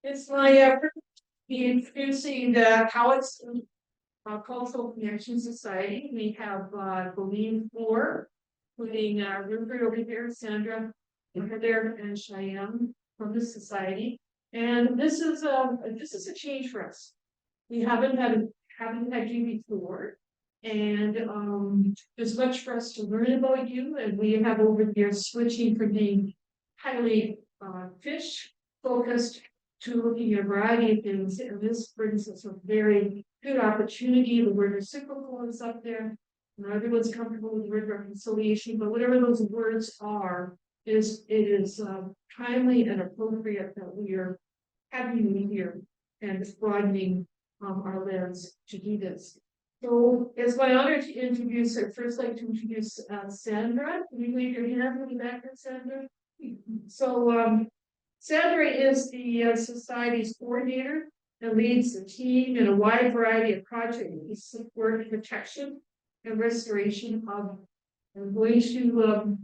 It's my privilege to be introducing the Cowichan Cultural Connections Society. We have the main four, including Rupert over here, Sandra, Heather, and Cheyenne from the society. And this is a change for us. We haven't had you before, and there's much for us to learn about you. And we have over here switching from being highly fish focused to looking at a variety of things, and this brings us a very good opportunity. The word reciprocal is up there. Not everyone's comfortable with the word reconciliation, but whatever those words are, it is timely and appropriate that we are having you here and broadening our lens to do this. So it's my honor to introduce, I'd first like to introduce Sandra. Can you wave your hand in the back, Sandra? So Sandra is the society's coordinator and leads the team in a wide variety of projects, support, protection, and restoration of. I'm going to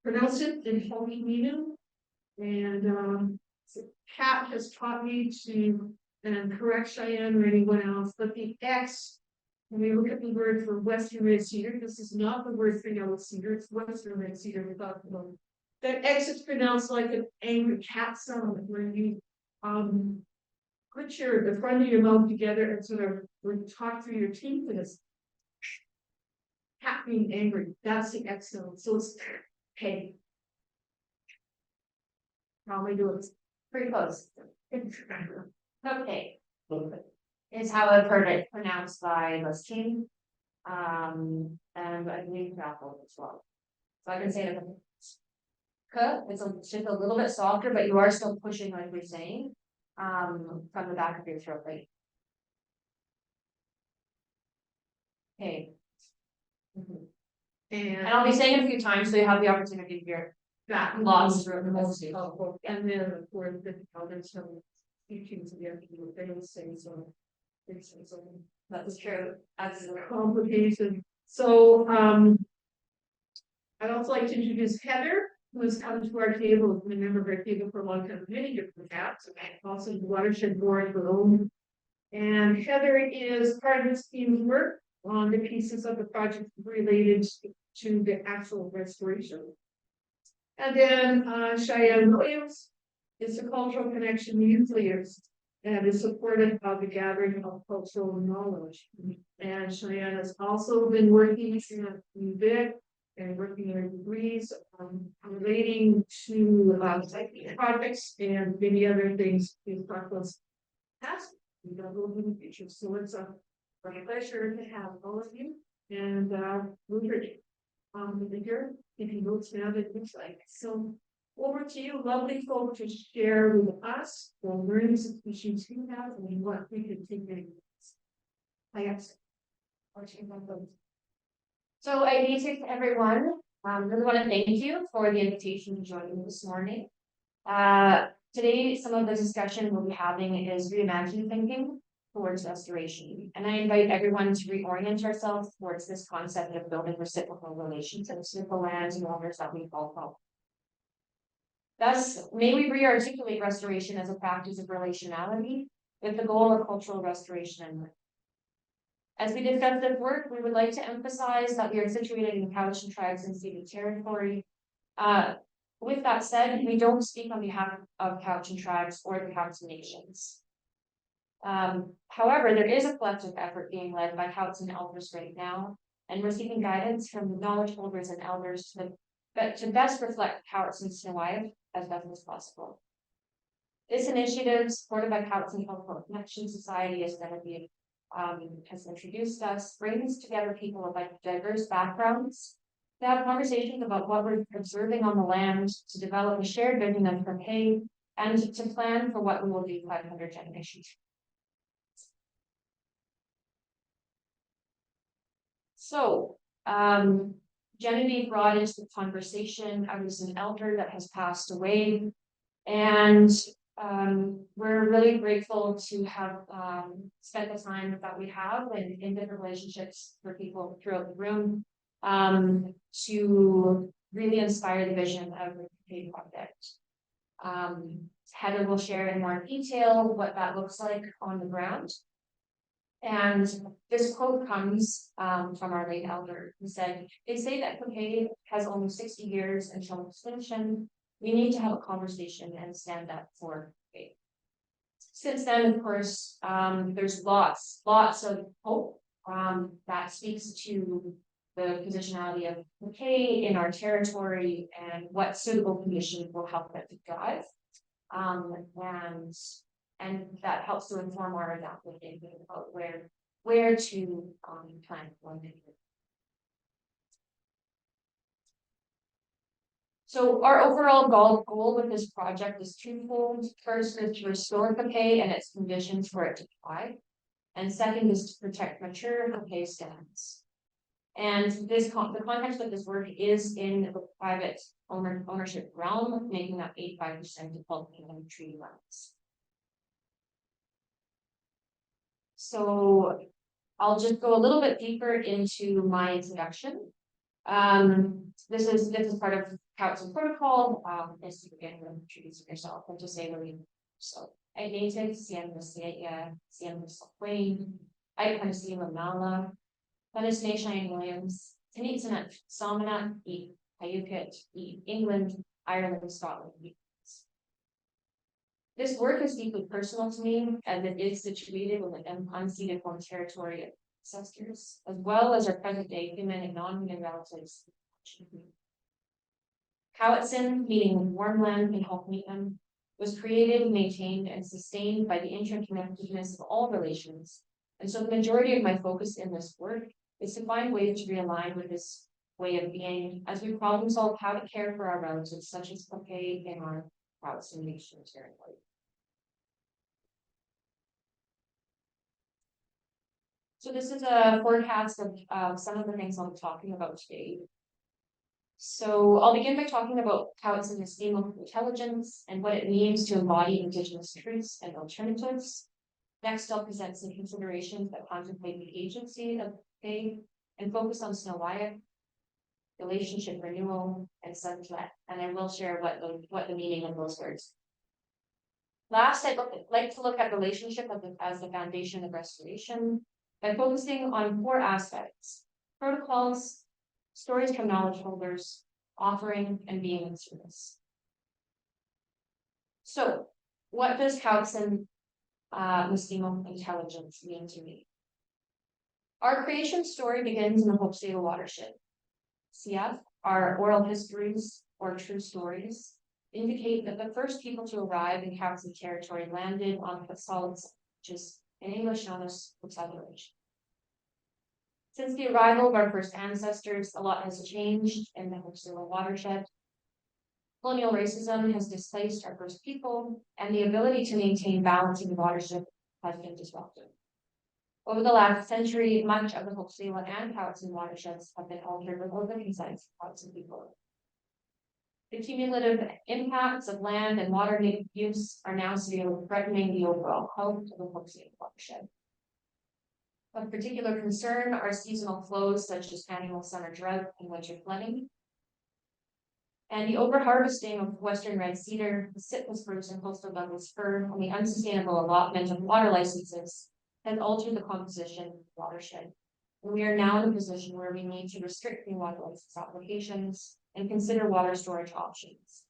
pronounce it in Quw'utsun, and Kat has taught me to correct Cheyenne or anyone else, but the X, when we look at the word for Western red cedar, this is not the word for yellow cedar, it's Western red cedar we talked about. That X is pronounced like an angry cat sound, where you put the front of your mouth together and sort of talk through your teeth, and it's cat being angry. That's the X sound. So it's hey. Probably do it pretty close. Okay. Is how I've heard it pronounced by this team. And I believe travel as well. So I can say it. It's just a little bit softer, but you are still pushing, like we're saying, from the back of your throat, right? Okay. And I'll be saying it a few times so you have the opportunity to hear that lots throughout the whole stage. And then of course the others have teachings of the they will say so. That is true. Absolutely. Complication. So I'd also like to introduce Heather, who has come to our table, has been a member of our table for a long time, many different hats, also the watershed board for own. And Heather is part of this team's work on the pieces of the project related to the actual restoration. And then Cheyenne Williams is the Cultural Connection youth leaders and is supportive of the gathering of cultural knowledge. And Cheyenne has also been working in UVic and working in degrees relating to projects and many other things in Parkland's past. We got a little bit in the future. So it's a pleasure to have all of you. And Rupert, here, if you notes now that it looks like. So over to you, lovely folk, to share with us the learnings and issues you have and what we can take in. So I need to everyone. Really want to thank you for the invitation to join me this morning. Today, some of the discussion we'll be having is reimagining thinking towards restoration. And I invite everyone to reorient ourselves towards this concept of building reciprocal relationships with the lands and owners that we call home. Thus, may we re-articulate restoration as a practice of relationality with the goal of cultural restoration and learning. As we discuss this work, we would like to emphasize that we are situated in Cowichan tribes and ceded territory. With that said, we don't speak on behalf of Cowichan tribes or the Cowichan nations. However, there is a collective effort being led by Cowichan elders right now, and we're seeking guidance from knowledge holders and elders to best reflect Cowichan Stewardship as best as possible. This initiative, supported by Cowichan Cultural Connections Society, as Genevieve has introduced us, brings together people of diverse backgrounds to have conversations about what we're observing on the land, to develop a shared vision of prepay, and to plan for what we will do 500 generations. So, Genevieve brought into the conversation, I was an elder that has passed away, and we're really grateful to have spent the time that we have in different relationships for people throughout the room to really inspire the vision of the project. Heather will share in more detail what that looks like on the ground. And this quote comes from our late elder, who said, "They say that Quw'utsun has only 60 years until extinction. We need to have a conversation and stand up for Quw'utsun." Since then, of course, there's lots of hope that speaks to the positionality of Quw'utsun in our territory and what suitable conditions will help it to thrive. And that helps to inform our adaptive thinking about where to plant one. So our overall goal with this project is twofold. First is to restore Quw'utsun and its conditions for it to thrive. And second is to protect mature Quw'utsun stands. And the context of this work is in the private ownership realm, making up 85% of bulk and tree lands. So I'll just go a little bit deeper into my introduction. This is part of Quw'utsun protocol. Is to begin with introducing yourself and to say where you. So I native Siam Wayne, I kind of see Mala, Dennis Cheyenne Williams, Tanitsanat, Salmanat, Cowichan, England, Ireland, Scotland. This work is deeply personal to me, as it is situated in the unceded home territory of ancestors, as well as our present-day human and non-human relatives. Quw'utsun, meaning warm land can help meet them, was created, maintained, and sustained by the interconnectedness of all relations. And so the majority of my focus in this work is to find ways to realign with this way of being as we problem solve how to care for our relatives, such as Quw'utsun in our Quw'utsun Nation territory. So this is a forecast of some of the things I'll be talking about today. So I'll begin by talking about Quw'utsun esteem of intelligence and what it means to embody Indigenous truths and alternatives. Next, I'll present some considerations that contemplate the agency of Quw'utsun and focus on Snow-Wyatt, relationship renewal, and sunset. And I will share what the meaning of those words. Last, I'd like to look at relationship as the foundation of restoration by focusing on 4 aspects: protocols, stories from knowledge holders, offering, and being in service. So, what does Quw'utsun esteem intelligence mean to me? Our creation story begins in the Hope watershed. CF, our oral histories or true stories, indicate that the first people to arrive in Quw'utsun territory landed on Quetzalcoatl, which is in English known as Quetzalcoatl. Since the arrival of our first ancestors, a lot has changed in the Hope watershed. Colonial racism has displaced our first people, and the ability to maintain balance in the watershed has been disrupted. Over the last century, much of the Hope and Quw'utsun watersheds have been altered without the consent of Quw'utsun people. The cumulative impacts of land and water use are now severely threatening the overall health of the Hope watershed. Of particular concern are seasonal flows such as annual summer drought and winter flooding. And the overharvesting of western red cedar, the citrus spruce and coastal Douglas fir, and the unsustainable allotment of water licenses has altered the composition of the watershed. And we are now in a position where we need to restrict the water license applications and consider water storage options.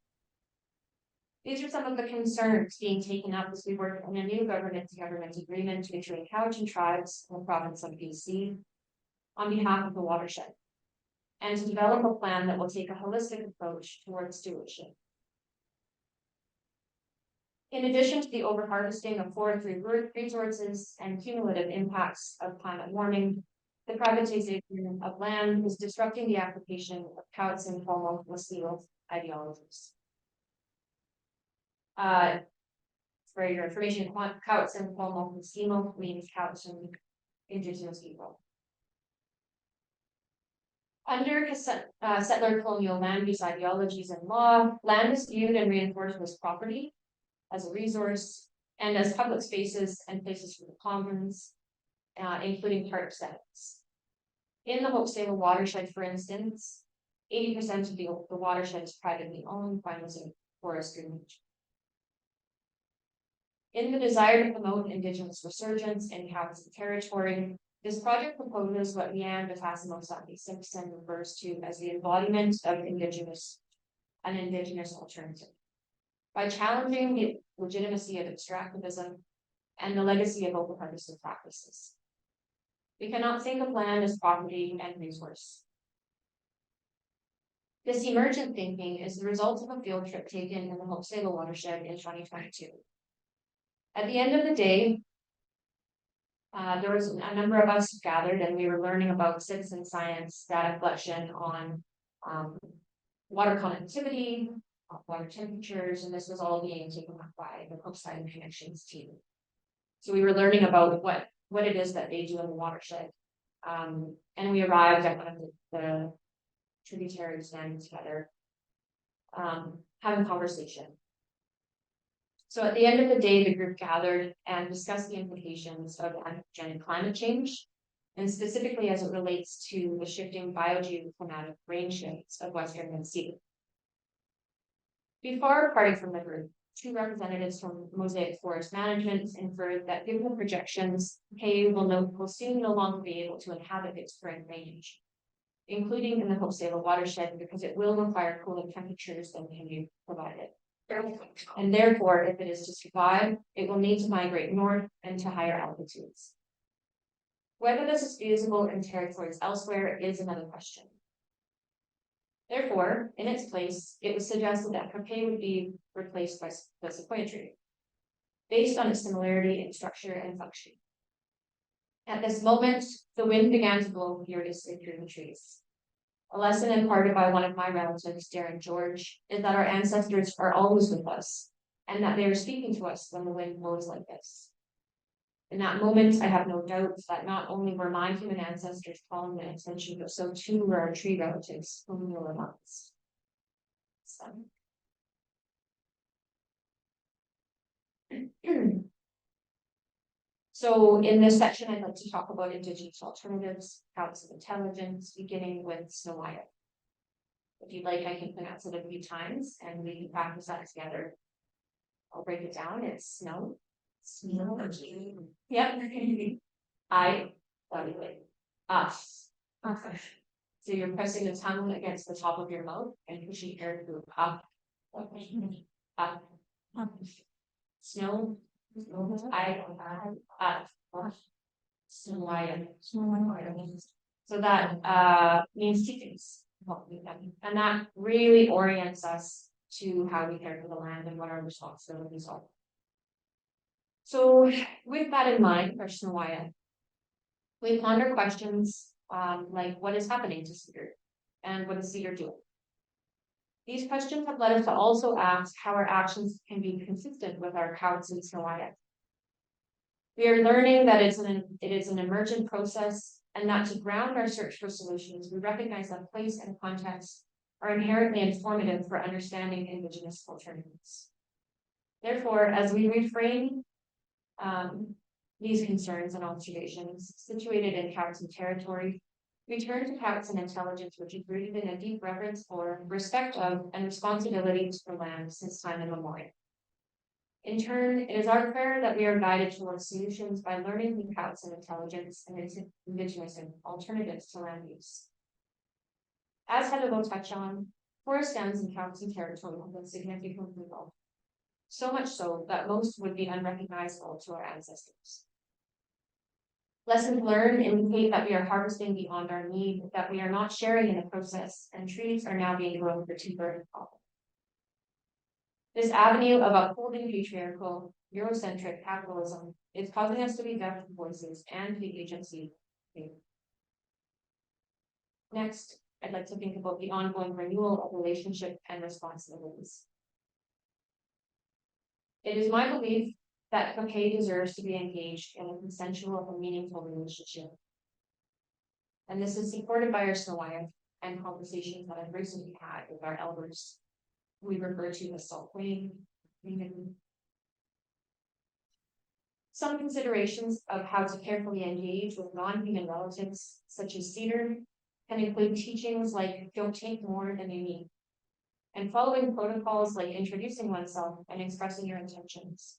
These are some of the concerns being taken up as we work on a new government-to-government agreement between Cowichan tribes and the province of BC on behalf of the watershed, and to develop a plan that will take a holistic approach towards stewardship. In addition to the overharvesting of forestry resources and cumulative impacts of climate warming, the privatization of land is disrupting the application of Quw'utsun Cultural ideologies. For your information, Quw'utsun Cultural means Quw'utsun Indigenous people. Under settler colonial land use ideologies and law, land is viewed and reinforced as property, as a resource, and as public spaces and places for the commons, including park settings. In the Hope watershed, for instance, 80% of the watershed is privately owned by Muslim forest drainage. In the desire to promote Indigenous resurgence in Cowichan territory, this project proposes what Leanne Batasimo-Saki Simpson refers to as the embodiment of an Indigenous alternative. By challenging the legitimacy of extractivism and the legacy of overharvested practices. We cannot think of land as property and resource. This emergent thinking is the result of a field trip taken in the Hope watershed in 2022. At the end of the day, there was a number of us gathered and we were learning about citizen science data collection on water conductivity, water temperatures, and this was all being taken up by the Quw'utsun Connections team. So we were learning about what it is that they do in the watershed. And we arrived at one of the tributaries standing together, having a conversation. So at the end of the day, the group gathered and discussed the implications of anthropogenic climate change, and specifically as it relates to the shifting biogeoclimatic range shifts of Western and Sea. Before parting from the group, two representatives from Mosaic Forest Management inferred that given the projections, Hay will soon no longer be able to inhabit its current range, including in the Hope watershed, because it will require cooler temperatures than can be provided. And therefore, if it is to survive, it will need to migrate north and to higher altitudes. Whether this is feasible in territories elsewhere is another question. Therefore, in its place, it was suggested that Xpey would be replaced by the sequoia tree, based on its similarity in structure and function. At this moment, the wind began to blow furiously through the trees. A lesson imparted by one of my relatives, Darren George, is that our ancestors are always with us, and that they are speaking to us when the wind blows like this. In that moment, I have no doubt that not only were my human ancestors calling my attention, but so too were our tree relatives whom we were amongst. So in this section, I'd like to talk about Indigenous alternatives, Cowichan intelligence, beginning with Snow-Wyatt. If you'd like, I can pronounce it a few times and we can practice that together. I'll break it down. It's snow. Snow. Yep. I. Us. Okay. So you're pressing the tongue against the top of your mouth and pushing air through up. Up. Snow. I. Snow-Wyatt. So that means two things. And that really orients us to how we care for the land and what our responsibilities are. So with that in mind, for Snow-Wyatt, we ponder questions like what is happening to cedar and what is cedar doing? These questions have led us to also ask how our actions can be consistent with our Quw'utsun Snow-Wyatt. We are learning that it is an emergent process, and that to ground our search for solutions, we recognize that place and context are inherently informative for understanding Indigenous alternatives. Therefore, as we reframe these concerns and observations situated in Quw'utsun territory, we turn to Quw'utsun intelligence, which is rooted in a deep reverence for, respect of, and responsibilities for land since time immemorial. In turn, it is our prayer that we are guided towards solutions by learning from Quw'utsun intelligence and its Indigenous alternatives to land use. As Heather will touch on, forest stems in Quw'utsun territory have been significantly evolved. So much so that most would be unrecognizable to our ancestors. Lessons learned indicate that we are harvesting beyond our need, that we are not sharing in the process, and trees are now being grown for timber and copper. This avenue of upholding patriarchal, Eurocentric capitalism is causing us to be deaf to voices and the agency. Next, I'd like to think about the ongoing renewal of relationship and responsibilities. It is my belief that Xpey deserves to be engaged in a consensual and meaningful relationship. And this is supported by our Snow-Wyatt and conversations that I've recently had with our elders, who we refer to as Salt Queen. Some considerations of how to carefully engage with non-human relatives, such as cedar, can include teachings like don't take more than you need, and following protocols like introducing oneself and expressing your intentions.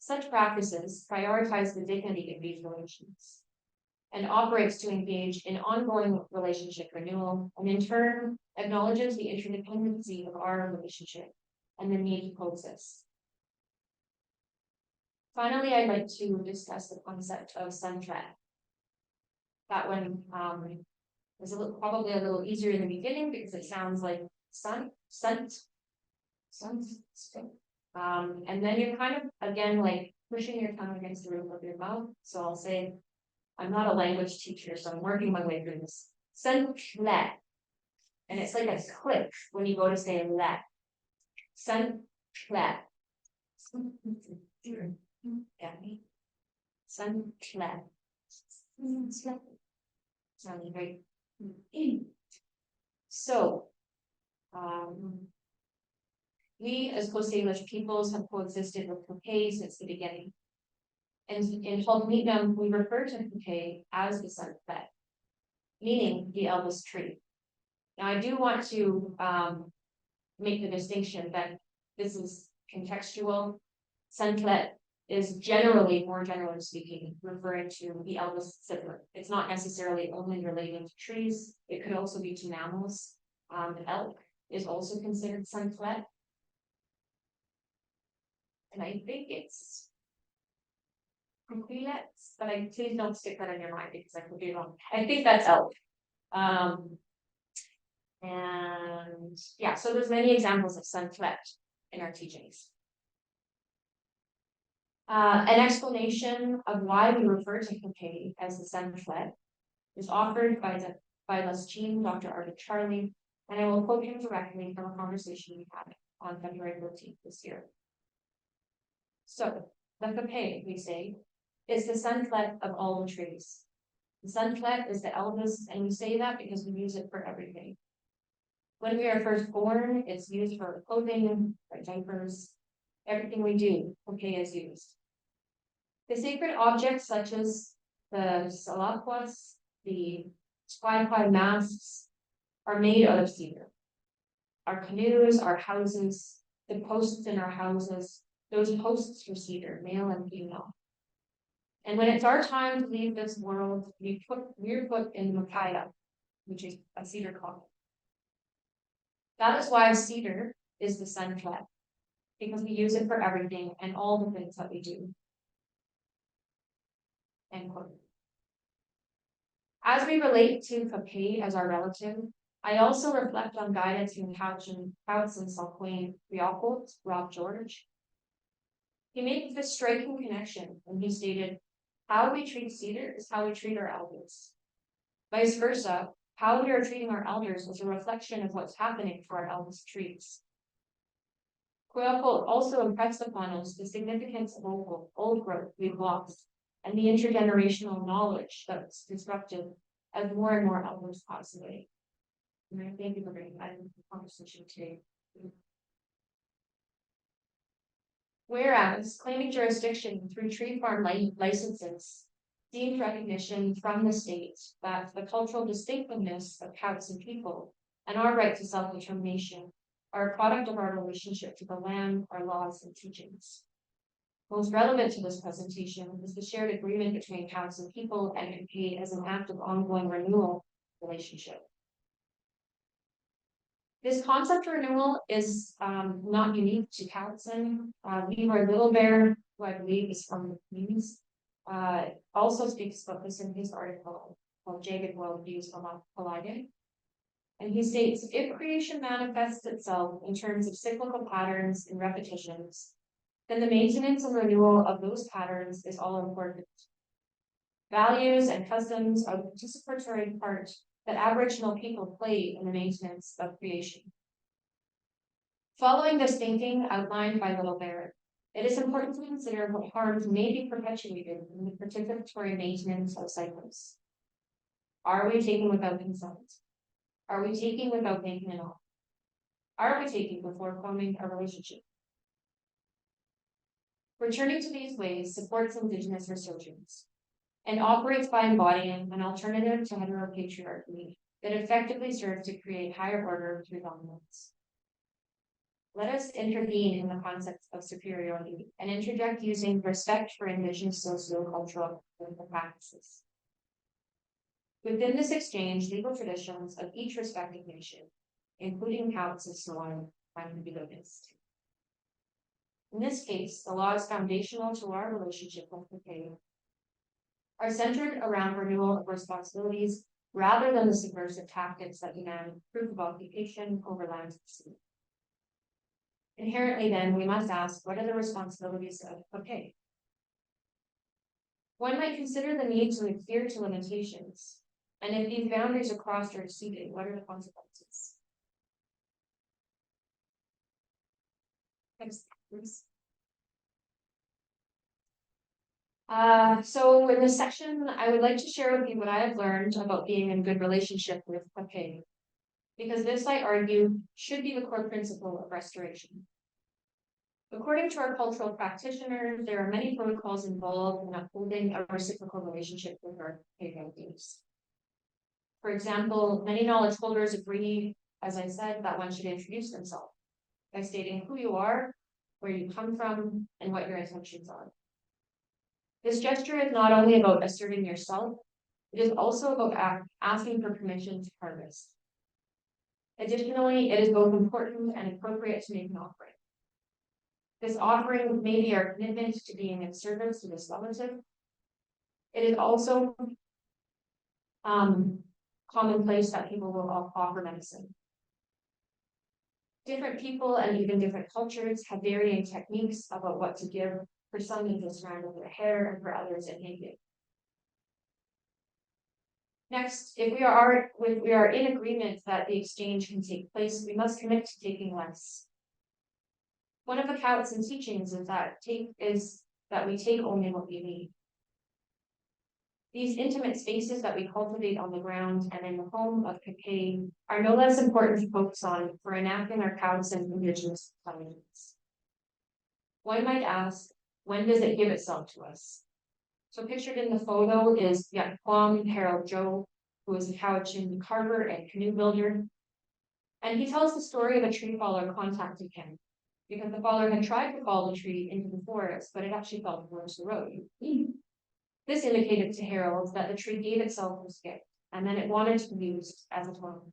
Such practices prioritize the dignity of these relations and operates to engage in ongoing relationship renewal, and in turn acknowledges the interdependency of our relationship and the need to coexist. Finally, I'd like to discuss the concept of sunset. That one is probably a little easier in the beginning because it sounds like sun. And then you're kind of, again, like pushing your tongue against the roof of your mouth. So I'll say, I'm not a language teacher, so I'm working my way through this. Sunlet. And it's like a click when you go to say let. Sunlet. Get me? Sunlet. Sounding great. So, we as Coast English peoples have coexisted with Quw'utsun since the beginning. And in Quw'utsun, we refer to Quw'utsun as the sunset, meaning the eldest tree. Now, I do want to make the distinction that this is contextual. Sunset is generally, more generally speaking, referring to the eldest sibling. It's not necessarily only relating to trees. It could also be to mammals. Elk is also considered sunset. And I think it's Quw'utsun, but please don't stick that in your mind because I could be wrong. I think that's elk. And yeah, so there's many examples of sunset in our teachings. An explanation of why we refer to Quw'utsun as the sunset is offered by Les Jean, Dr. Arvid Charlie, and I will quote him directly from a conversation we had on February 14th this year. So, the Quw'utsun, we say, is the sunset of all the trees. The sunset is the eldest, and we say that because we use it for everything. When we are first born, it's used for clothing, for diapers, everything we do, Quw'utsun is used. The sacred objects such as the salaquas, the Quw'utsun masks, are made out of cedar. Our canoes, our houses, the posts in our houses, those posts are cedar, male and female. And when it's our time to leave this world, we're put in Makaya, which is a cedar coffin. That is why cedar is the sunset, because we use it for everything and all the things that we do. End quote. As we relate to Quw'utsun as our relative, I also reflect on guidance from Cowichan Stewardship Rob George. He made this striking connection when he stated, how we treat cedar is how we treat our elders. Vice versa, how we are treating our elders is a reflection of what's happening to our eldest trees. Quw'utsun also impressed upon us the significance of old growth we've lost and the intergenerational knowledge that's disrupted as more and more elders pass away. And I thank you for bringing that into the conversation today. Whereas claiming jurisdiction through tree farm licenses deemed recognition from the state that the cultural distinctiveness of Quw'utsun people and our right to self-determination are a product of our relationship to the land, our laws, and teachings. Most relevant to this presentation is the shared agreement between Quw'utsun people and Xpey as an act of ongoing renewal relationship. This concept of renewal is not unique to Quw'utsun. Leroy Little Bear, who I believe is from the Queens, also speaks about this in his article called Jagged Worldviews Colliding. And he states, if creation manifests itself in terms of cyclical patterns and repetitions, then the maintenance and renewal of those patterns is all important. Values and customs are the participatory part that Aboriginal people play in the maintenance of creation. Following this thinking outlined by Little Bear, it is important to consider what harms may be perpetuated in the participatory maintenance of cycles. Are we taking without consent? Are we taking without making an offer? Are we taking before forming a relationship? Returning to these ways supports Indigenous resurgence and operates by embodying an alternative to heteropatriarchy that effectively serves to create higher order through dominance. let us intervene in the concept of superiority and interject using respect for Indigenous socio-cultural practices. Within this exchange, legal traditions of each respective nation, including Cowichan Stewardship, find to be noticed. In this case, the laws foundational to our relationship with Xpey are centered around renewal of responsibilities rather than the subversive tactics that demand proof of occupation over lands of sea. Inherently, then, we must ask, what are the responsibilities of Xpey? One might consider the need to adhere to limitations, and if these boundaries are crossed or exceeded, what are the consequences? Next, please. So in this section, I would like to share with you what I have learned about being in good relationship with Xpey, because this, I argue, should be the core principle of restoration. According to our cultural practitioners, there are many protocols involved in upholding a reciprocal relationship with our Xpey values. For example, many knowledge holders agree, as I said, that one should introduce themselves by stating who you are, where you come from, and what your intentions are. This gesture is not only about asserting yourself, it is also about asking for permission to harvest. Additionally, it is both important and appropriate to make an offering. This offering may be our commitment to being in service to this relative. It is also commonplace that people will offer medicine. Different people and even different cultures have varying techniques about what to give. For some, it is around with their hair, and for others, it may be. Next, if we are in agreement that the exchange can take place, we must commit to taking less. One of the Cowichan teachings is that we take only what we need. These intimate spaces that we cultivate on the ground and in the home of Xpey are no less important to focus on for enacting our Cowichan Indigenous values. One might ask, when does it give itself to us? So pictured in the photo is Yaquam Harold Joe, who is a Cowichan carver and canoe builder. And he tells the story of a tree faller contacting him because the faller had tried to fall the tree into the forest, but it actually fell towards the road. This indicated to Harold that the tree gave itself as a gift, and then it wanted to be used as a totem.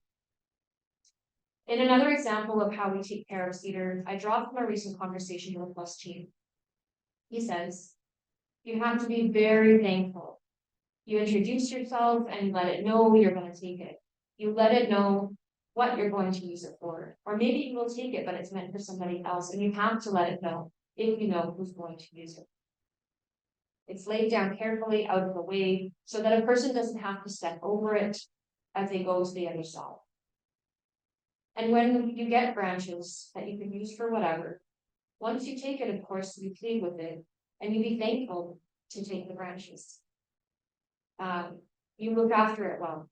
In another example of how we take care of cedar, I draw from a recent conversation with Plus Chief. He says, you have to be very thankful. You introduce yourself and you let it know you're going to take it. You let it know what you're going to use it for. Or maybe you will take it, but it's meant for somebody else, and you have to let it know if you know who's going to use it. It's laid down carefully out of the way so that a person doesn't have to step over it as they go to the other side. And when you get branches that you can use for whatever, once you take it, of course, you plead with it, and you be thankful to take the branches. You look after it well,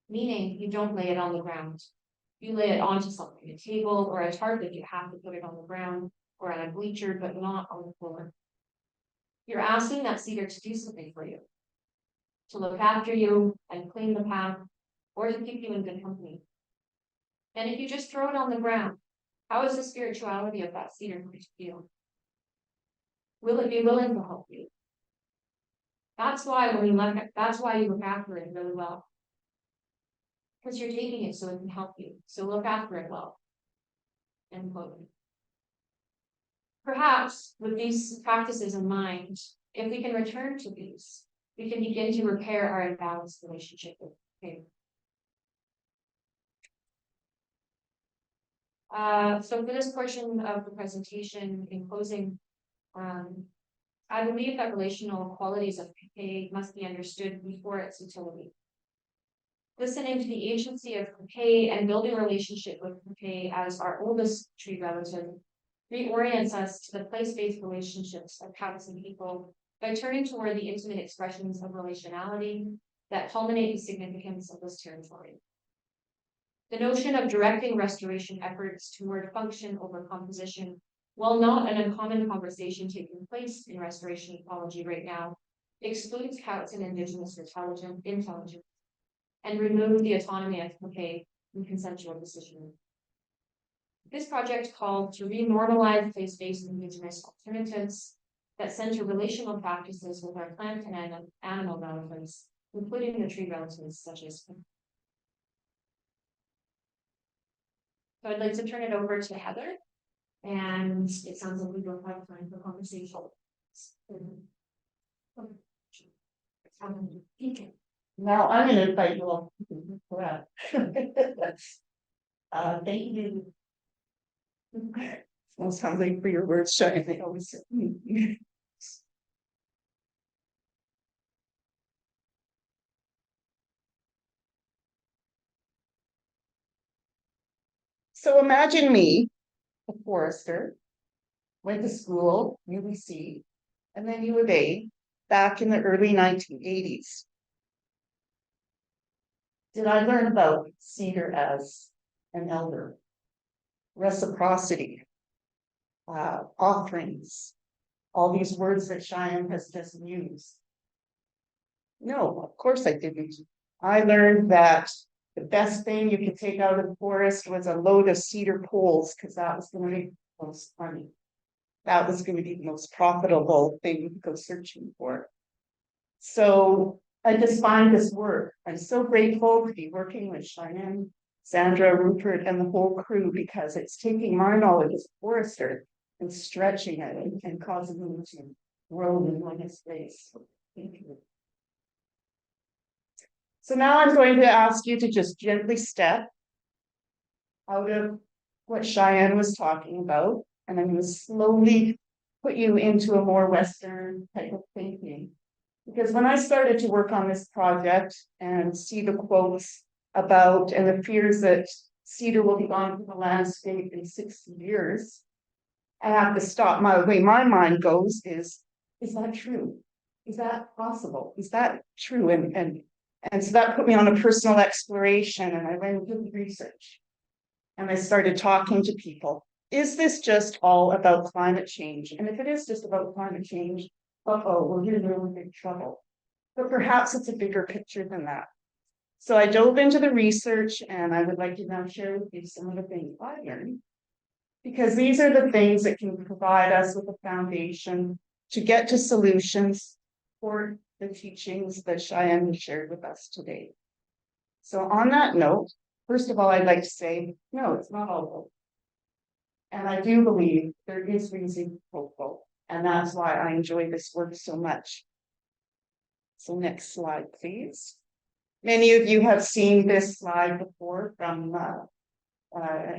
meaning you don't lay it on the ground. You lay it onto something, a table or a tarp if you have to put it on the ground, or on a bleacher, but not on the floor. You're asking that cedar to do something for you, to look after you and clean the path, or to keep you in good company. And if you just throw it on the ground, how is the spirituality of that cedar going to feel? Will it be willing to help you? That's why you look after it really well. Because you're taking it so it can help you. So look after it well. End quote. Perhaps with these practices in mind, if we can return to these, we can begin to repair our imbalanced relationship with faith. So for this portion of the presentation, in closing, I believe that relational qualities of Xpey must be understood before its utility. Listening to the agency of Xpey and building a relationship with Xpey as our oldest tree relative reorients us to the place-based relationships of Cowichan people by turning toward the intimate expressions of relationality that culminate the significance of this territory. The notion of directing restoration efforts toward function over composition, while not an uncommon conversation taking place in restoration ecology right now, excludes Cowichan Indigenous intelligence and removes the autonomy of Xpey in consensual decision. This project called to renormalize place-based indigenous alternatives that center relational practices with our plant and animal relatives, including the tree relatives such as. So I'd like to turn it over to Heather, and it sounds like we don't have time for conversation. Now I'm gonna invite you all. Thank you. Well, sounds like for your words, Cheyenne, they always say. So imagine me, a forester, went to school, UBC, and then U of A, back in the early 1980s. Did I learn about cedar as an elder? Reciprocity, offerings, all these words that Cheyenne has just used. No, of course I didn't. I learned that the best thing you could take out of the forest was a load of cedar poles, because that was going to be the most funny. That was going to be the most profitable thing to go searching for. So I just find this work. I'm so grateful to be working with Cheyenne, Sandra, Rupert, and the whole crew, because it's taking my knowledge as a forester and stretching it and causing me to grow in my space. Thank you. So now I'm going to ask you to just gently step out of what Cheyenne was talking about, and I'm going to slowly put you into a more Western type of thinking. Because when I started to work on this project and see the quotes about and the fears that cedar will be gone from the landscape in 60 years, I have to stop. My way my mind goes is that true? Is that possible? Is that true? And so that put me on a personal exploration, and I went and did research. And I started talking to people. Is this just all about climate change? And if it is just about climate change, we're in really big trouble. But perhaps it's a bigger picture than that. So I dove into the research, and I would like to now share with you some of the things I learned, because these are the things that can provide us with a foundation to get to solutions for the teachings that Cheyenne shared with us today. So on that note, first of all, I'd like to say, no, it's not all hope. And I do believe there is reason hopeful, and that's why I enjoy this work so much. So next slide, please. Many of you have seen this slide before from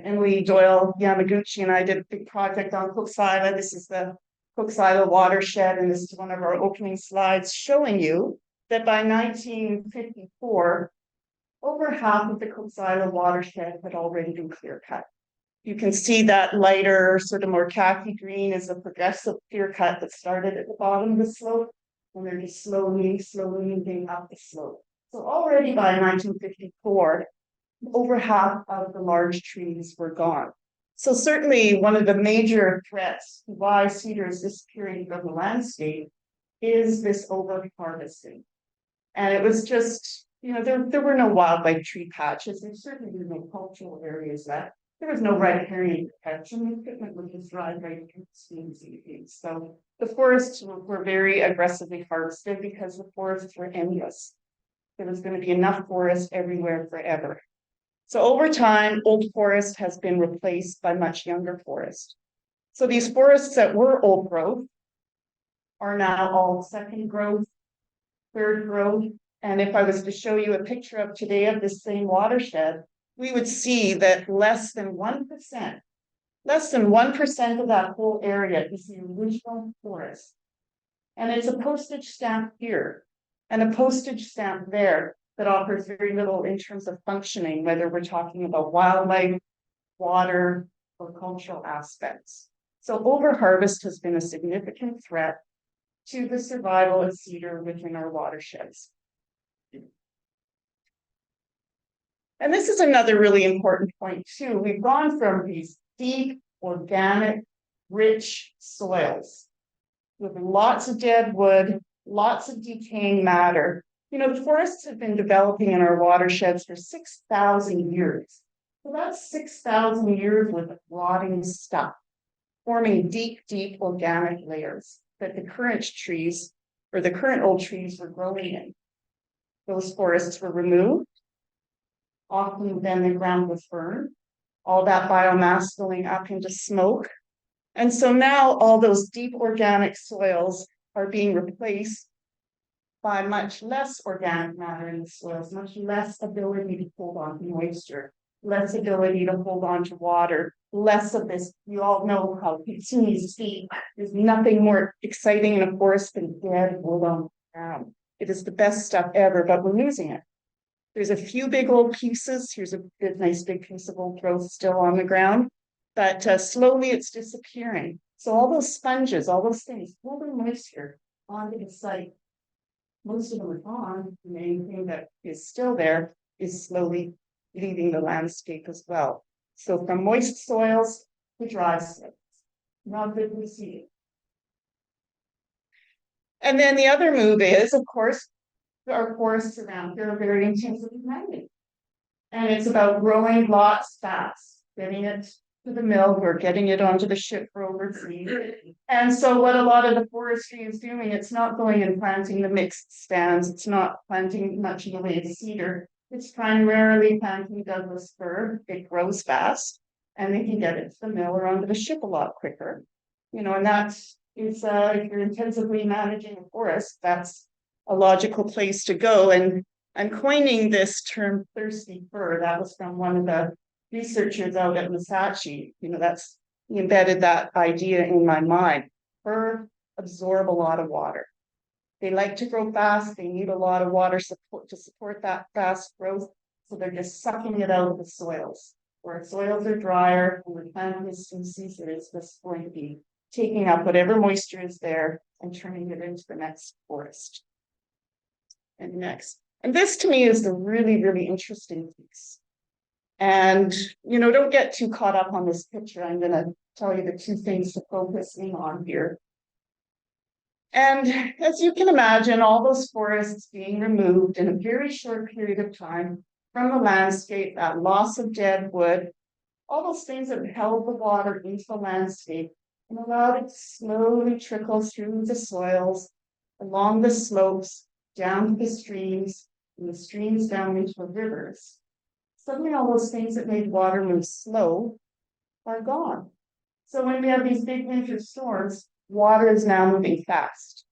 Emily Doyle Yamaguchi, and I did a big project on Quw'utsun. This is the Quw'utsun watershed, and this is one of our opening slides showing you that by 1954, over half of the Quw'utsun watershed had already been clear cut. You can see that lighter, sort of more khaki green is a progressive clear cut that started at the bottom of the slope, and they're just slowly moving up the slope. So already by 1954, over half of the large trees were gone. So certainly one of the major threats to why cedar is disappearing from the landscape is this over-harvesting. And it was just, there were no wildlife tree patches. There certainly were no cultural areas left. There was no riparian protection. The equipment would just drive right through the streams. So the forests were very aggressively harvested because the forests were endless. There was going to be enough forest everywhere forever. So over time, old forest has been replaced by much younger forest. So these forests that were old growth are now all second growth, third growth. And if I was to show you a picture of today of this same watershed, we would see that less than 1% of that whole area is the original forest. And it's a postage stamp here and a postage stamp there that offers very little in terms of functioning, whether we're talking about wildlife, water, or cultural aspects. So overharvest has been a significant threat to the survival of cedar within our watersheds. And this is another really important point too. We've gone from these deep, organic, rich soils with lots of dead wood, lots of decaying matter. The forests have been developing in our watersheds for 6,000 years. So that's 6,000 years worth of rotting stuff, forming deep, deep organic layers that the current trees or the current old trees were growing in. Those forests were removed. Often then the ground was burned, all that biomass going up into smoke. And so now all those deep organic soils are being replaced by much less organic matter in the soils, much less ability to hold on to moisture, less ability to hold on to water, less of this. You all know how continues tseep. There's nothing more exciting in a forest than dead wood on the ground. It is the best stuff ever, but we're losing it. There's a few big old pieces. Here's a good, nice big piece of old growth still on the ground, but slowly it's disappearing. So all those sponges, all those things, holding moisture onto the site, most of them are gone. The main thing that is still there is slowly leaving the landscape as well. So from moist soils to dry soils, not good to see. And then the other move is, of course, our forests around here are very intensively managed. And it's about growing lots fast, getting it to the mill, or getting it onto the ship for overseas. And so what a lot of the forestry is doing, it's not going and planting the mixed stands, it's not planting much in the way of cedar. It's primarily planting Douglas fir. It grows fast, and they can get it to the mill or onto the ship a lot quicker. You know, and that's if you're intensively managing a forest, that's a logical place to go. And I'm coining this term thirsty fir. That was from one of the researchers out at Musashi. You know, that's he embedded that idea in my mind. Fir absorb a lot of water. They like to grow fast. They need a lot of water support to support that fast growth. So they're just sucking it out of the soils. Where soils are drier, and the plant species is just going to be taking up whatever moisture is there and turning it into the next forest. And next. And this to me is the really, really interesting piece. And, you know, don't get too caught up on this picture. I'm going to tell you the two things to focus in on here. And as you can imagine, all those forests being removed in a very short period of time from the landscape, that loss of dead wood, all those things that held the water into the landscape and allowed it to slowly trickle through the soils, along the slopes, down to the streams, and the streams down into the rivers. Suddenly all those things that made water move slow are gone. So when we have these big winter storms, water is now moving fast.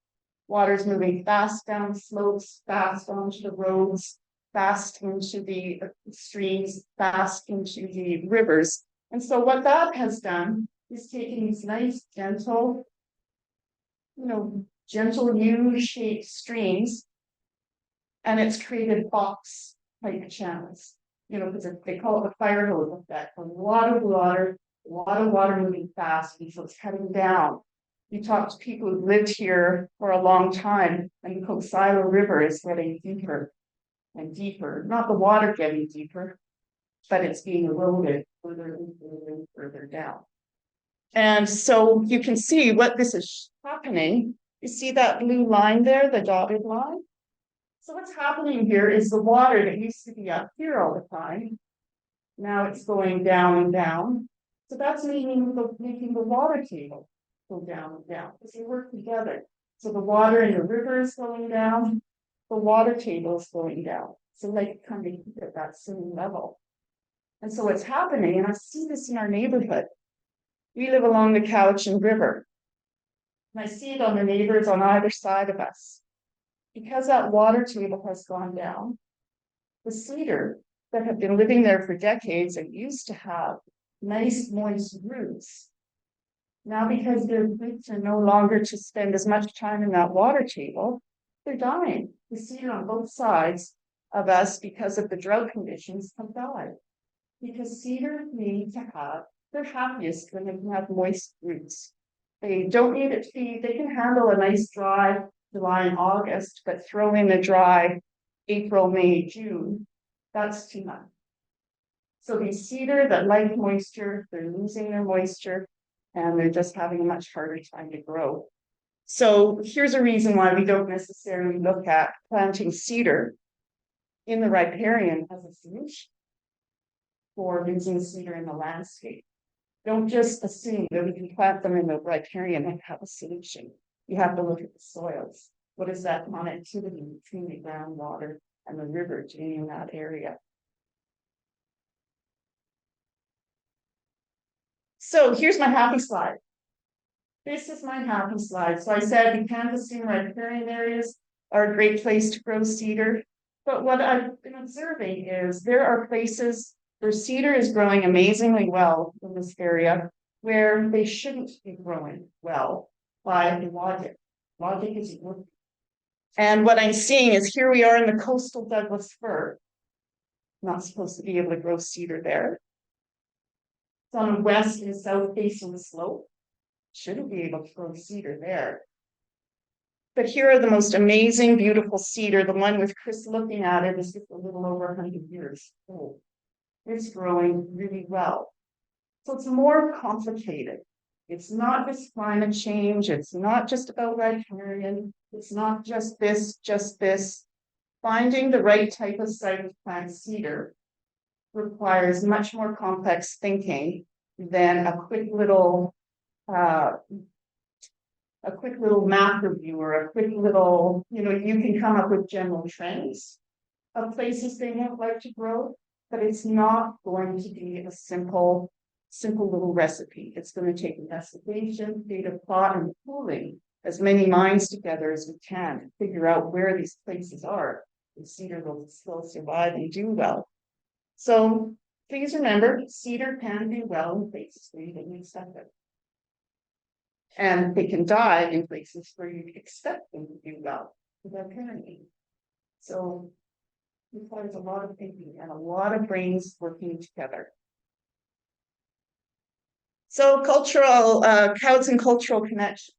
Water is moving fast down slopes, fast onto the roads, fast into the streams, fast into the rivers. And so what that has done is taken these nice, gentle, gentle U-shaped streams, and it's created box type channels. Because they call it the fire hose effect. A lot of water moving fast, and so it's cutting down. You talk to people who've lived here for a long time, and the Quw'utsun River is getting deeper and deeper. Not the water getting deeper, but it's being eroded further and further and further down. And so you can see what this is happening. You see that blue line there, the dotted line? So what's happening here is the water that used to be up here all the time, now it's going down and down. So that's making the water table go down and down, because they work together. So the water in the river is going down, the water table is going down. So they kind of keep at that same level. And so what's happening, and I see this in our neighborhood, we live along the Cowichan River. And I see it on the neighbors on either side of us. Because that water table has gone down, the cedar that have been living there for decades and used to have nice moist roots, now because their roots are no longer to spend as much time in that water table, they're dying. The cedar on both sides of us, because of the drought conditions, have died. Because cedar need to have, they're happiest when they can have moist roots. They don't need it to be, they can handle a nice dry July and August, but throw in a dry April, May, June, that's too much. So these cedar that like moisture, they're losing their moisture, and they're just having a much harder time to grow. So here's a reason why we don't necessarily look at planting cedar in the riparian as a solution. for using cedar in the landscape. Don't just assume that we can plant them in the riparian and have a solution. You have to look at the soils. What is that connectivity between the groundwater and the river doing in that area? So here's my happy slide. This is my happy slide. So I said the canvassing riparian areas are a great place to grow cedar. But what I've been observing is there are places where cedar is growing amazingly well in this area where they shouldn't be growing well by the logic. Logic isn't working. And what I'm seeing is here we are in the coastal Douglas fir. Not supposed to be able to grow cedar there. It's on a west and south facing slope. Shouldn't be able to grow cedar there. But here are the most amazing, beautiful cedar. The one with Chris looking at it is just a little over 100 years old. It's growing really well. So it's more complicated. It's not just climate change. It's not just about riparian. It's not just this, just this. Finding the right type of site to plant cedar requires much more complex thinking than a quick little map review or a quick little, you can come up with general trends of places they might like to grow, but it's not going to be a simple little recipe. It's going to take investigation, data plot, and pooling as many minds together as we can to figure out where these places are. And cedar will still survive and do well. So please remember, cedar can do well in places where you didn't expect it. And they can die in places where you expect them to do well without parenting. So it requires a lot of thinking and a lot of brains working together. So Quw'utsun Cultural Connections.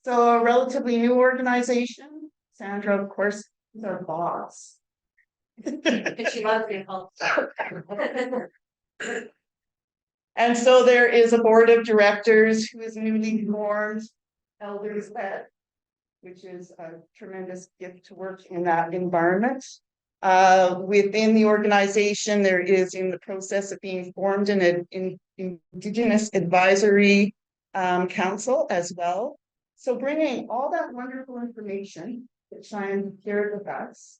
So a relatively new organization. Sandra, of course, is our boss. She loves being helped. And so there is a board of directors who is newly formed, elders led, which is a tremendous gift to work in that environment. Within the organization, there is in the process of being formed an Indigenous Advisory Council as well. So bringing all that wonderful information that Cheyenne shared with us,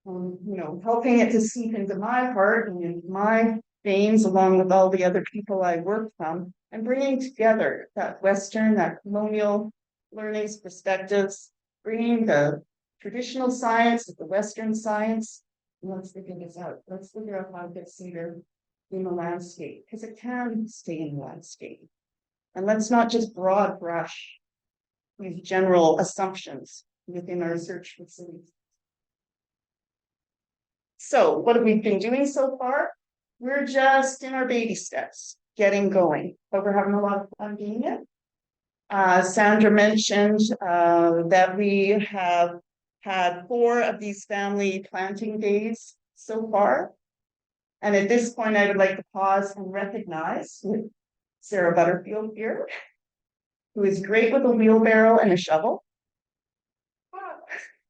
helping it to seep into my heart and into my veins along with all the other people I work from, and bringing together that Western, that colonial learnings, perspectives, bringing the traditional science with the Western science. And let's figure this out. Let's figure out how to get cedar in the landscape, because it can stay in the landscape. And let's not just broad brush these general assumptions within our research facilities. So what have we been doing so far? We're just in our baby steps, getting going, but we're having a lot of fun doing it. Sandra mentioned that we have had 4 of these family planting days so far. And at this point, I would like to pause and recognize Sarah Butterfield here, who is great with a wheelbarrow and a shovel.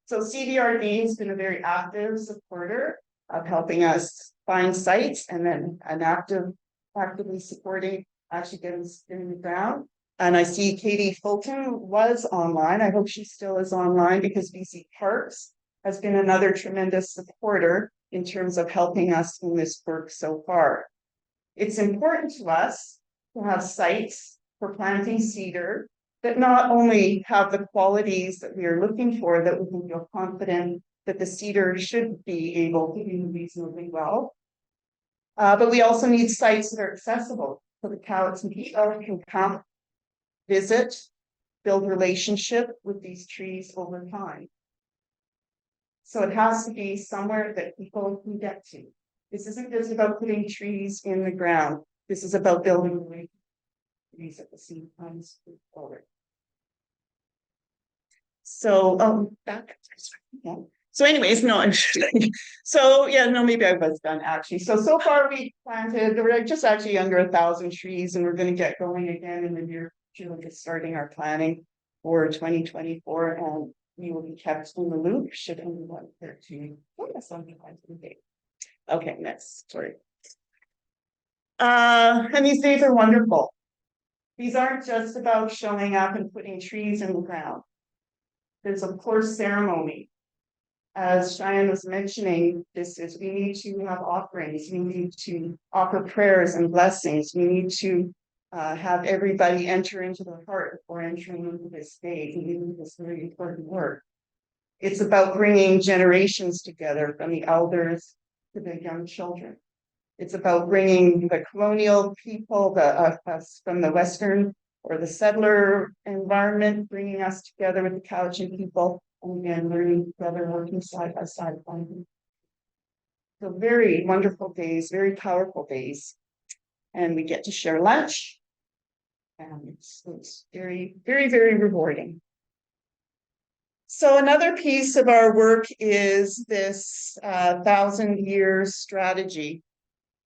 So CDRD has been a very active supporter of helping us find sites, and then an actively supporting actually getting in the ground. And I see Katie Fulton was online. I hope she still is online, because BC Parks has been another tremendous supporter in terms of helping us in this work so far. It's important to us to have sites for planting cedar that not only have the qualities that we are looking for, that we can feel confident that the cedar should be able to do reasonably well, but we also need sites that are accessible so the Cowichan people can come, visit, build relationship with these trees over time. So it has to be somewhere that people can get to. This isn't just about putting trees in the ground. This is about building trees at the same time as forward. So, back. Yeah. So anyways, no, so yeah, no, maybe I was done actually. So far we planted, we're just actually under 1,000 trees, and we're going to get going again in the near future. We're just starting our planning for 2024, and we will be kept in the loop should anyone care to. Oh, that's on the date. Okay, next, sorry. And these days are wonderful. These aren't just about showing up and putting trees in the ground. There's of course ceremony. As Cheyenne was mentioning, we need to have offerings, we need to offer prayers and blessings, we need to have everybody enter into the heart before entering into this day, into this very important work. It's about bringing generations together, from the elders to the young children. It's about bringing the colonial people, us from the Western or the settler environment, bringing us together with the Cowichan people, and again, learning together, working side by side. So very wonderful days, very powerful days. And we get to share lunch. And it's very, very, very rewarding. So another piece of our work is this 1,000-year strategy.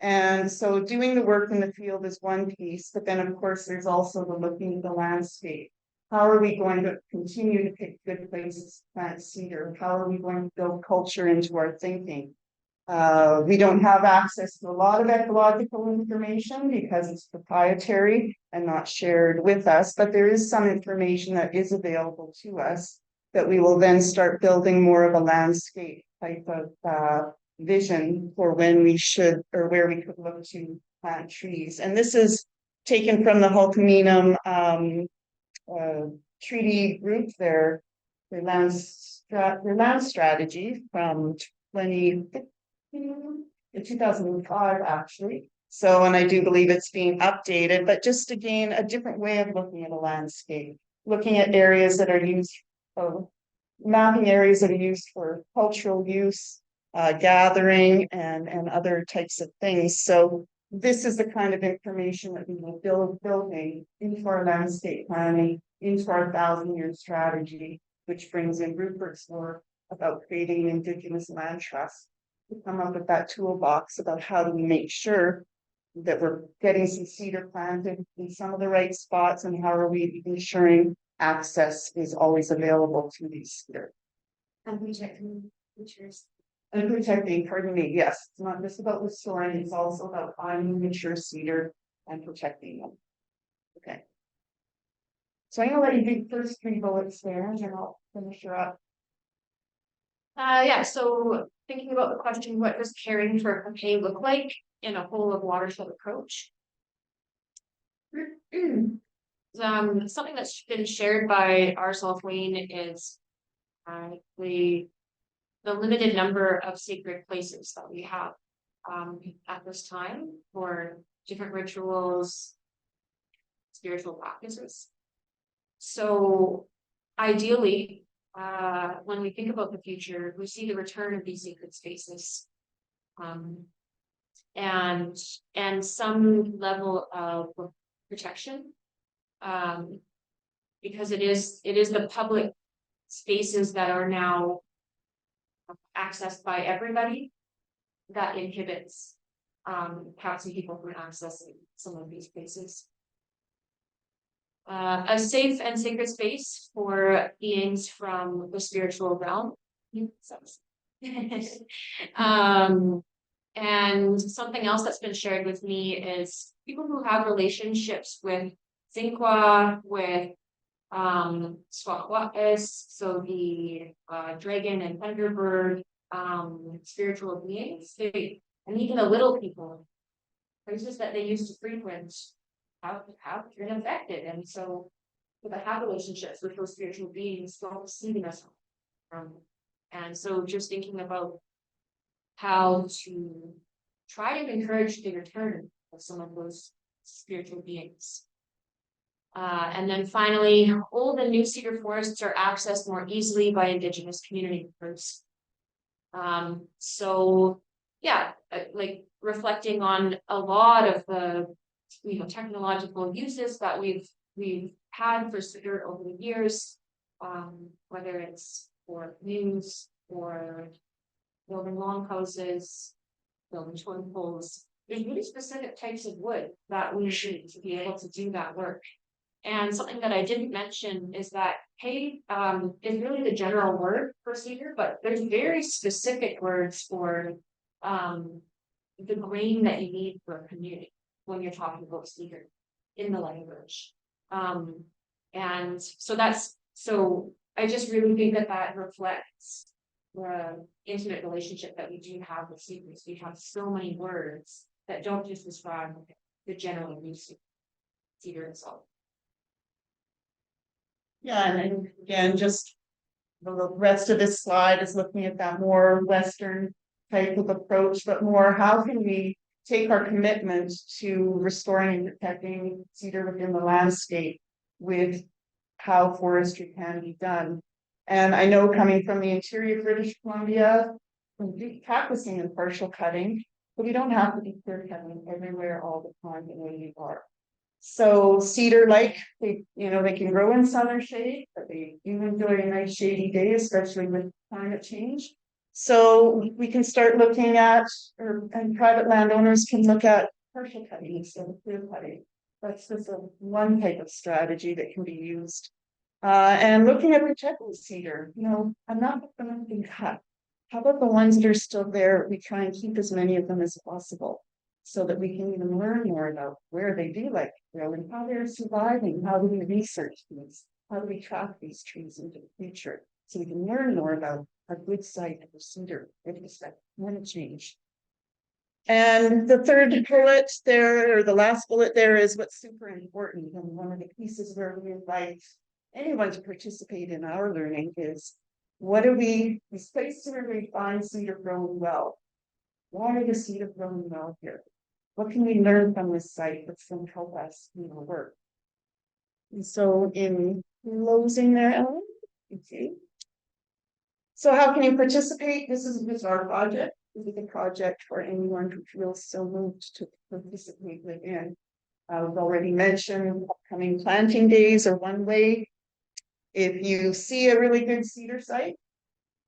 And so doing the work in the field is one piece, but then of course there's also the looking at the landscape. How are we going to continue to pick good places to plant cedar? How are we going to build culture into our thinking? We don't have access to a lot of ecological information because it's proprietary and not shared with us, but there is some information that is available to us that we will then start building more of a landscape type of vision for when we should, or where we could look to plant trees. And this is taken from the Hulkaminum treaty group, their land strategy from 2005 actually. So, and I do believe it's being updated, but just again, a different way of looking at a landscape, looking at areas that are used, mapping areas that are used for cultural use, gathering and other types of things. So this is the kind of information that we will building into our landscape planning, into our 1,000-year strategy, which brings in Rupert's work about creating an Indigenous land trust to come up with that toolbox about how do we make sure that we're getting some cedar planted in some of the right spots, and how are we ensuring access is always available to these cedar. And protecting features. And protecting, pardon me, yes, it's not just about restoring, it's also about finding mature cedar and protecting them. Okay. So I'm gonna let you do the first 3 bullets there, and then I'll finish her up. Yeah, so thinking about the question, what does caring for Xpey look like in a whole of watershed approach? Something that's been shared by our Wayne is the limited number of sacred places that we have at this time for different rituals, spiritual practices. So ideally, when we think about the future, we see the return of these sacred spaces, and some level of protection, because it is the public spaces that are now accessed by everybody that inhibits Cowichan people from accessing some of these places. A safe and sacred space for beings from the spiritual realm. And something else that's been shared with me is people who have relationships with Zinqua, with Quw'utsun, so the dragon and thunderbird spiritual beings, and even the little people, places that they used to frequent have been affected, and so if I have relationships with those spiritual beings, don't see them as and so just thinking about how to try to encourage the return of some of those spiritual beings. And then finally, old and new cedar forests are accessed more easily by Indigenous community groups. So yeah, like reflecting on a lot of the technological uses that we've had for cedar over the years, whether it's for news or building longhouses, building totem poles. There's really specific types of wood that we need to be able to do that work. And something that I didn't mention is that hay is really the general word for cedar, but there's very specific words for the grain that you need for a community. when you're talking about cedar in the language. And so I just really think that reflects the intimate relationship that we do have with cedars. We have so many words that don't just describe the general use of cedar itself. Yeah, and then again, just the rest of this slide is looking at that more Western type of approach, but more how can we take our commitment to restoring and protecting cedar within the landscape with how forestry can be done. And I know coming from the interior British Columbia, we do practicing in partial cutting, but we don't have to be clear cutting everywhere all the time the way we are. So cedar, like they can grow in southern shade, but they do enjoy a nice shady day, especially with climate change. So we can start looking at, and private landowners can look at partial cutting instead of clear cutting. That's just one type of strategy that can be used. And looking at protecting cedar, I'm not going to cut. How about the ones that are still there? We try and keep as many of them as possible, so that we can even learn more about where they do like to grow and how they're surviving. How do we research these? How do we track these trees into the future? So we can learn more about a good site for cedar with respect to climate change. And the third bullet there, or the last bullet there, is what's super important. And one of the pieces where we invite anyone to participate in our learning is, what are these places where we find cedar growing well? Why are the cedar growing well here? What can we learn from this site that's going to help us in our work? And so in closing there, Ellen, okay. So how can you participate? This is our project. This is a project for anyone who feels so moved to participate within. I've already mentioned upcoming planting days are one way. If you see a really good cedar site,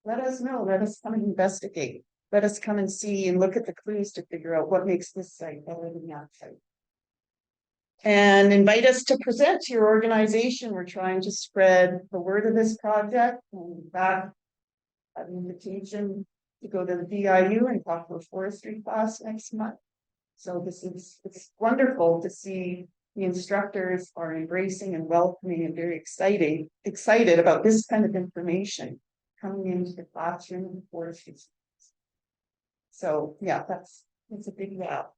let us know. Let us come and investigate. Let us come and see and look at the clues to figure out what makes this site better than that site. And invite us to present to your organization. We're trying to spread the word of this project, and that an invitation to go to the DIU and talk to a forestry class next month. So it's wonderful to see the instructors are embracing and welcoming and very excited about this kind of information coming into the classroom and forestry. So yeah, that's a big wow.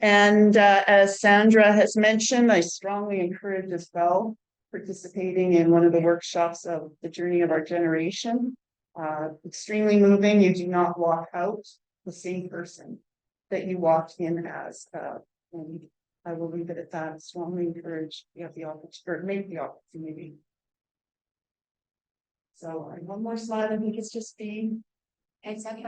And as Sandra has mentioned, I strongly encourage as well participating in one of the workshops of the journey of our generation. Extremely moving. You do not walk out the same person that you walked in as. And I will leave it at that. I strongly encourage you have the opportunity, or make the opportunity. So one more slide. I think it's just being. And second,